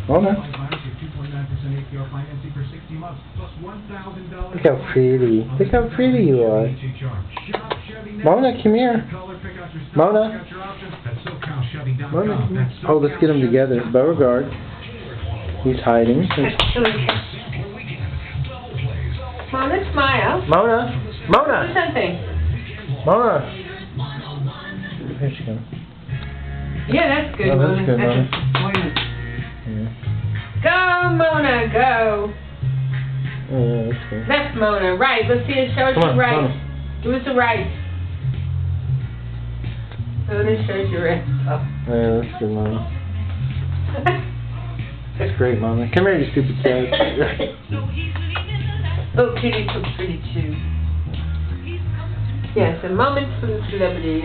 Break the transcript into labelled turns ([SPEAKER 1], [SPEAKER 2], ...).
[SPEAKER 1] Mona. Look how pretty. Look how pretty you are. Mona, come here. Mona. Mona, come here. Oh, let's get them together. Beauregard. He's hiding.
[SPEAKER 2] Mona, smile.
[SPEAKER 1] Mona. Mona.
[SPEAKER 2] Do something.
[SPEAKER 1] Mona. Here she comes.
[SPEAKER 2] Yeah, that's good,
[SPEAKER 1] Oh,
[SPEAKER 2] Mona.
[SPEAKER 1] that's good, Mona.
[SPEAKER 2] Disappointment.
[SPEAKER 1] Yeah.
[SPEAKER 2] Go, Mona, go.
[SPEAKER 1] Yeah, that's good.
[SPEAKER 2] Left, Mona. Right. Let's see it. Show us
[SPEAKER 1] Come
[SPEAKER 2] your
[SPEAKER 1] on,
[SPEAKER 2] right.
[SPEAKER 1] Mona.
[SPEAKER 2] Do us the right. Mona shows your right. Oh.
[SPEAKER 1] Yeah, that's good, Mona. That's great, Mona. Come here, you stupid cat.
[SPEAKER 2] Oh, Kitty's so pretty too. Yes, a moment for the celebrity.